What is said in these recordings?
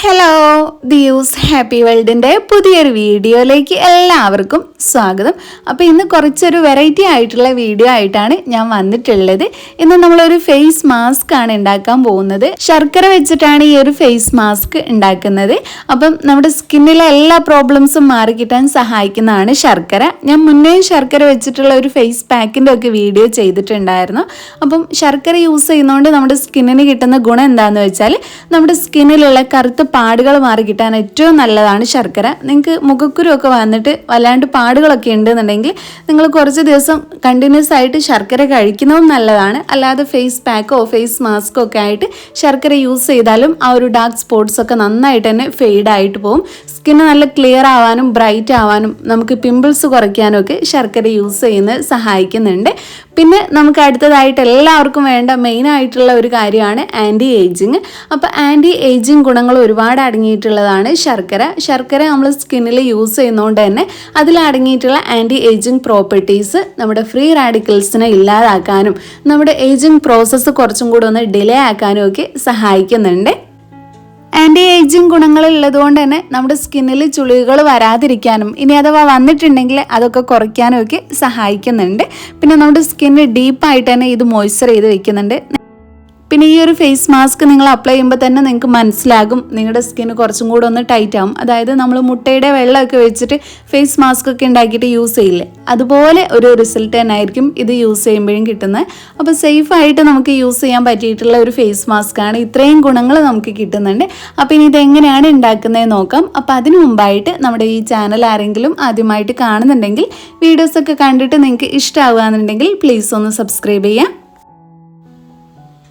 Hello ദിയൂസ് happy വേൾഡിൻ്റെ പുതിയൊരു വീഡിയോയിലേക്ക് എല്ലാവർക്കും സ്വാഗതം. അപ്പോൾ ഇന്ന് കുറച്ചൊരു വെറൈറ്റി ആയിട്ടുള്ള വീഡിയോ ആയിട്ടാണ് ഞാൻ വന്നിട്ടുള്ളത്. ഇന്ന് നമ്മളൊരു ഫേസ് മാസ്ക് ആണ് ഉണ്ടാക്കാൻ പോകുന്നത്. ശർക്കര വെച്ചിട്ടാണ് ഈ ഒരു ഫേസ് മാസ്ക് ഉണ്ടാക്കുന്നത്. അപ്പം നമ്മുടെ സ്കിന്നിലെ എല്ലാ പ്രോബ്ലംസും മാറിക്കിട്ടാൻ സഹായിക്കുന്നതാണ് ശർക്കര. ഞാൻ മുന്നേ ശർക്കര വെച്ചിട്ടുള്ള ഒരു ഫേസ് പാക്കിൻ്റെ ഒക്കെ വീഡിയോ ചെയ്തിട്ടുണ്ടായിരുന്നു. അപ്പം ശർക്കര യൂസ് ചെയ്യുന്നതുകൊണ്ട് നമ്മുടെ സ്കിന്നിന് കിട്ടുന്ന ഗുണം എന്താണെന്ന് വെച്ചാൽ നമ്മുടെ സ്കിന്നിലുള്ള കറുത്ത പാടുകൾ മാറി കിട്ടാൻ ഏറ്റവും നല്ലതാണ് ശർക്കര. നിങ്ങൾക്ക് മുഖക്കുരുവൊക്കെ വന്നിട്ട് വല്ലാണ്ട് പാടുകളൊക്കെ ഉണ്ടെന്നുണ്ടെങ്കിൽ നിങ്ങൾ കുറച്ച് ദിവസം കണ്ടിന്യൂസ് ആയിട്ട് ശർക്കര കഴിക്കുന്നതും നല്ലതാണ്. അല്ലാതെ ഫേസ് പാക്കോ ഫേസ് മാസ്കോ ഒക്കെ ആയിട്ട് ശർക്കര യൂസ് ചെയ്താലും ആ ഒരു ഡാർക്ക് സ്പോട്ട്സ് ഒക്കെ നന്നായിട്ട് തന്നെ ഫെയ്ഡ് ആയിട്ട് പോകും. സ്കിന്ന് നല്ല ക്ലിയർ ആവാനും ബ്രൈറ്റ് ആവാനും നമുക്ക് പിമ്പിൾസ് കുറയ്ക്കാനും ഒക്കെ ശർക്കര യൂസ് ചെയ്യുന്നത് സഹായിക്കുന്നുണ്ട്. പിന്നെ നമുക്ക് അടുത്തതായിട്ട് എല്ലാവർക്കും വേണ്ട മെയിൻ ആയിട്ടുള്ള ഒരു കാര്യമാണ് ആൻറ്റി ഏജിങ്. അപ്പോൾ ആൻറ്റി ഏജിങ് ഗുണങ്ങൾ ഒരുപാട് അടങ്ങിയിട്ടുള്ളതാണ് ശർക്കര. ശർക്കര നമ്മൾ സ്കിന്നിൽ യൂസ് ചെയ്യുന്നതുകൊണ്ട് തന്നെ അതിലടങ്ങിയിട്ടുള്ള ആൻറ്റി ഏജിങ് പ്രോപ്പർട്ടീസ് നമ്മുടെ ഫ്രീ റാഡിക്കൽസിനെ ഇല്ലാതാക്കാനും നമ്മുടെ ഏജിങ് പ്രോസസ്സ് കുറച്ചും കൂടെ ഒന്ന് ഡിലേ ആക്കാനും ഒക്കെ സഹായിക്കുന്നുണ്ട്. ആൻറ്റി ഏജിങ് ഗുണങ്ങളുള്ളത് കൊണ്ട് തന്നെ നമ്മുടെ സ്കിന്നിൽ ചുളിവുകൾ വരാതിരിക്കാനും ഇനി അഥവാ വന്നിട്ടുണ്ടെങ്കിൽ അതൊക്കെ കുറയ്ക്കാനും ഒക്കെ സഹായിക്കുന്നുണ്ട്. പിന്നെ നമ്മുടെ സ്കിന്ന് ഡീപ്പായിട്ട് തന്നെ ഇത് മോയ്സ്ചർ ചെയ്ത് വെക്കുന്നുണ്ട്. പിന്നെ ഈ ഒരു ഫേസ് മാസ്ക് നിങ്ങൾ അപ്ലൈ ചെയ്യുമ്പോൾ തന്നെ നിങ്ങൾക്ക് മനസ്സിലാകും നിങ്ങളുടെ സ്കിന്ന് കുറച്ചും കൂടെ ഒന്ന് ടൈറ്റ് ആവും. അതായത് നമ്മൾ മുട്ടയുടെ വെള്ളമൊക്കെ വെച്ചിട്ട് ഫേസ് മാസ്ക് ഒക്കെ ഉണ്ടാക്കിയിട്ട് യൂസ് ചെയ്യില്ലേ, അതുപോലെ ഒരു റിസൾട്ട് തന്നെ ആയിരിക്കും ഇത് യൂസ് ചെയ്യുമ്പോഴും കിട്ടുന്നത്. അപ്പോൾ സേഫായിട്ട് നമുക്ക് യൂസ് ചെയ്യാൻ പറ്റിയിട്ടുള്ള ഒരു ഫേസ് മാസ്ക് ആണ്. ഇത്രയും ഗുണങ്ങൾ നമുക്ക് കിട്ടുന്നുണ്ട്. അപ്പോൾ ഇനി ഇതെങ്ങനെയാണ് ഉണ്ടാക്കുന്നത് നോക്കാം. അപ്പോൾ അതിനു മുമ്പായിട്ട് നമ്മുടെ ഈ ചാനൽ ആരെങ്കിലും ആദ്യമായിട്ട് കാണുന്നുണ്ടെങ്കിൽ വീഡിയോസൊക്കെ കണ്ടിട്ട് നിങ്ങൾക്ക് ഇഷ്ടമാവുകയാണെന്നുണ്ടെങ്കിൽ പ്ലീസ് ഒന്ന് സബ്സ്ക്രൈബ് ചെയ്യാം.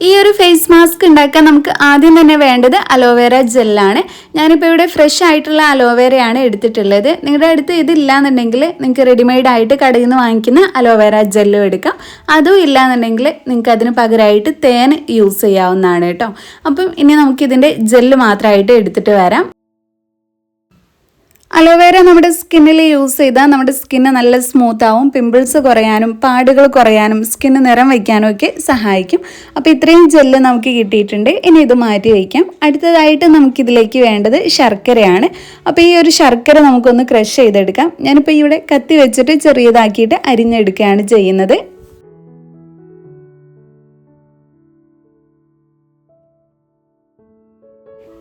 ഈ ഒരു ഫേസ് മാസ്ക് ഉണ്ടാക്കാൻ നമുക്ക് ആദ്യം തന്നെ വേണ്ടത് അലോവേര ജെല്ലാണ്. ഞാനിപ്പോൾ ഇവിടെ ഫ്രഷ് ആയിട്ടുള്ള അലോവേരയാണ് എടുത്തിട്ടുള്ളത്. നിങ്ങളുടെ അടുത്ത് ഇതില്ലാന്നുണ്ടെങ്കിൽ നിങ്ങൾക്ക് റെഡിമെയ്ഡ് ആയിട്ട് കടയിൽ നിന്ന് വാങ്ങിക്കുന്ന അലോവേര ജെല്ലും എടുക്കാം. അതും ഇല്ലാന്നുണ്ടെങ്കിൽ നിങ്ങൾക്ക് അതിന് പകരമായിട്ട് തേൻ യൂസ് ചെയ്യാവുന്നതാണ് കേട്ടോ. അപ്പം ഇനി നമുക്കിതിൻ്റെ ജെല്ല് മാത്രമായിട്ട് എടുത്തിട്ട് വരാം. അലോവേര നമ്മുടെ സ്കിന്നിൽ യൂസ് ചെയ്താൽ നമ്മുടെ സ്കിന്ന് നല്ല സ്മൂത്ത് ആവും. പിമ്പിൾസ് കുറയാനും പാടുകൾ കുറയാനും സ്കിന്ന് നിറം വയ്ക്കാനും ഒക്കെ സഹായിക്കും. അപ്പോൾ ഇത്രയും ജെല്ല് നമുക്ക് കിട്ടിയിട്ടുണ്ട്. ഇനി ഇത് മാറ്റി വയ്ക്കാം. അടുത്തതായിട്ട് നമുക്കിതിലേക്ക് വേണ്ടത് ശർക്കരയാണ്. അപ്പോൾ ഈ ഒരു ശർക്കര നമുക്കൊന്ന് ക്രഷ് ചെയ്തെടുക്കാം. ഞാനിപ്പോൾ ഇവിടെ കത്തി വെച്ചിട്ട് ചെറിയതാക്കിയിട്ട് അരിഞ്ഞെടുക്കുകയാണ് ചെയ്യുന്നത്.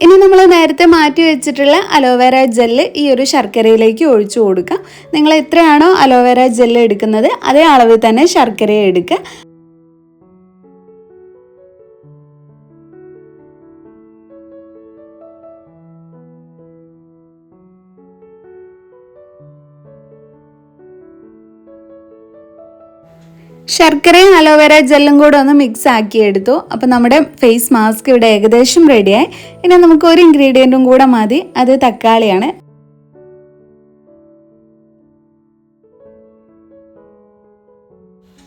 ഇനി നമ്മൾ നേരത്തെ മാറ്റി വെച്ചിട്ടുള്ള അലോവേര ജെല്ല് ഈ ഒരു ശർക്കരയിലേക്ക് ഒഴിച്ചു കൊടുക്കാം. നിങ്ങൾ എത്രയാണോ അലോവേര ജെല്ല് എടുക്കുന്നത് അതേ അളവിൽ തന്നെ ശർക്കരയെ എടുക്കുക. ശർക്കരയും അലോവേര ജെല്ലും കൂടെ ഒന്ന് മിക്സ് ആക്കി എടുത്തു. അപ്പോൾ നമ്മുടെ ഫേസ് മാസ്ക് ഇവിടെ ഏകദേശം റെഡിയായി. ഇനി നമുക്ക് ഒരു ഇൻഗ്രീഡിയൻറ്റും കൂടെ മതി. അത് തക്കാളിയാണ്.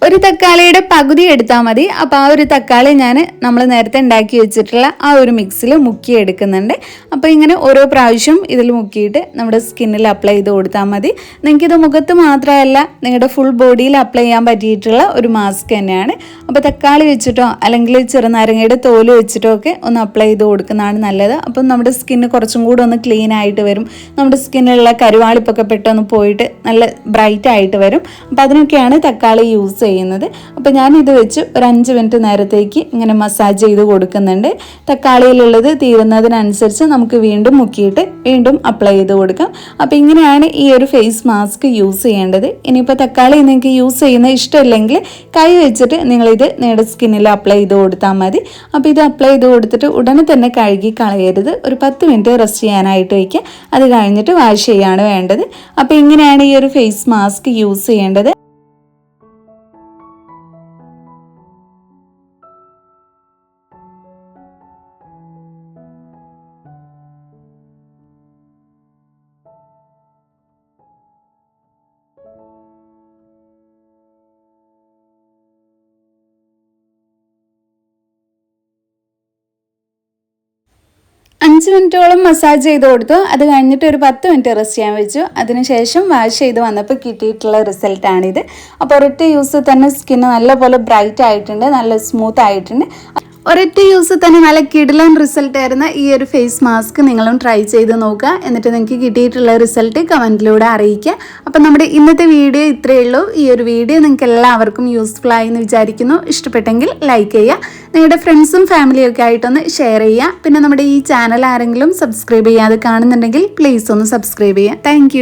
ഒരു തക്കാളിയുടെ പകുതി എടുത്താൽ മതി. അപ്പോൾ ആ ഒരു തക്കാളി നമ്മൾ നേരത്തെ ഉണ്ടാക്കി വെച്ചിട്ടുള്ള ആ ഒരു മിക്സിൽ മുക്കി എടുക്കുന്നുണ്ട്. അപ്പോൾ ഇങ്ങനെ ഓരോ പ്രാവശ്യം ഇതിൽ മുക്കിയിട്ട് നമ്മുടെ സ്കിന്നിൽ അപ്ലൈ ചെയ്ത് കൊടുത്താൽ മതി. നിങ്ങൾക്കിത് മുഖത്ത് മാത്രമല്ല നിങ്ങളുടെ ഫുൾ ബോഡിയിൽ അപ്ലൈ ചെയ്യാൻ പറ്റിയിട്ടുള്ള ഒരു മാസ്ക് തന്നെയാണ്. അപ്പോൾ തക്കാളി വെച്ചിട്ടോ അല്ലെങ്കിൽ ചെറുനാരങ്ങയുടെ തോല് വെച്ചിട്ടോ ഒക്കെ ഒന്ന് അപ്ലൈ ചെയ്ത് കൊടുക്കുന്നതാണ് നല്ലത്. അപ്പം നമ്മുടെ സ്കിന്ന് കുറച്ചും കൂടെ ഒന്ന് ക്ലീൻ ആയിട്ട് വരും. നമ്മുടെ സ്കിന്നിലുള്ള കരുവാളിപ്പൊക്കെ പെട്ടെന്ന് പോയിട്ട് നല്ല ബ്രൈറ്റ് ആയിട്ട് വരും. അപ്പോൾ അതിനൊക്കെയാണ് തക്കാളി യൂസ് ചെയ്യുന്നത്. അപ്പോൾ ഞാനിത് വെച്ച് ഒരു 5 മിനിറ്റ് നേരത്തേക്ക് ഇങ്ങനെ മസാജ് ചെയ്ത് കൊടുക്കുന്നുണ്ട്. തക്കാളിയിലുള്ളത് തീരുന്നതിനനുസരിച്ച് നമുക്ക് വീണ്ടും മുക്കിയിട്ട് വീണ്ടും അപ്ലൈ ചെയ്ത് കൊടുക്കാം. അപ്പോൾ ഇങ്ങനെയാണ് ഈ ഒരു ഫേസ് മാസ്ക് യൂസ് ചെയ്യേണ്ടത്. ഇനിയിപ്പോൾ തക്കാളി നിങ്ങൾക്ക് യൂസ് ചെയ്യുന്ന ഇഷ്ടമില്ലെങ്കിൽ കൈ വെച്ചിട്ട് നിങ്ങളിത് നിങ്ങളുടെ സ്കിന്നിൽ അപ്ലൈ ചെയ്ത് കൊടുത്താൽ മതി. അപ്പോൾ ഇത് അപ്ലൈ ചെയ്ത് കൊടുത്തിട്ട് ഉടനെ തന്നെ കഴുകി കളയരുത്. ഒരു 10 മിനിറ്റ് റെസ്റ്റ് ചെയ്യാനായിട്ട് വയ്ക്കുക. അത് കഴിഞ്ഞിട്ട് വാഷ് ചെയ്യാണ് വേണ്ടത്. അപ്പോൾ ഇങ്ങനെയാണ് ഈ ഒരു ഫേസ് മാസ്ക് യൂസ് ചെയ്യേണ്ടത്. അഞ്ച് മിനിറ്റോളം മസാജ് ചെയ്ത് കൊടുത്തു. അത് കഴിഞ്ഞിട്ട് ഒരു 10 മിനിറ്റ് റെസ്റ്റ് ചെയ്യാൻ വെച്ചു. അതിനുശേഷം വാഷ് ചെയ്ത് വന്നപ്പോൾ കിട്ടിയിട്ടുള്ള റിസൾട്ടാണിത്. അപ്പോൾ ഒരൊറ്റ യൂസ് തന്നെ സ്കിന്ന് നല്ലപോലെ ബ്രൈറ്റ് ആയിട്ടുണ്ട്, നല്ല സ്മൂത്ത് ആയിട്ടുണ്ട്. ഒരൊറ്റ യൂസ് തന്നെ നല്ല കിടിലൻ റിസൾട്ട് ആയിരുന്ന ഈ ഒരു ഫേസ് മാസ്ക് നിങ്ങളും ട്രൈ ചെയ്ത് നോക്കുക. എന്നിട്ട് നിങ്ങൾക്ക് കിട്ടിയിട്ടുള്ള റിസൾട്ട് കമൻറ്റിലൂടെ അറിയിക്കുക. അപ്പം നമ്മുടെ ഇന്നത്തെ വീഡിയോ ഇത്രയേ ഉള്ളൂ. ഈ ഒരു വീഡിയോ നിങ്ങൾക്ക് എല്ലാവർക്കും യൂസ്ഫുൾ ആയി എന്ന് വിചാരിക്കുന്നു. ഇഷ്ടപ്പെട്ടെങ്കിൽ ലൈക്ക് ചെയ്യുക, നിങ്ങളുടെ ഫ്രണ്ട്സും ഫാമിലിയും ഒക്കെ ആയിട്ടൊന്ന് ഷെയർ ചെയ്യുക. പിന്നെ നമ്മുടെ ഈ ചാനൽ ആരെങ്കിലും സബ്സ്ക്രൈബ് ചെയ്യാതെ കാണുന്നുണ്ടെങ്കിൽ പ്ലീസ് ഒന്ന് സബ്സ്ക്രൈബ് ചെയ്യുക. താങ്ക്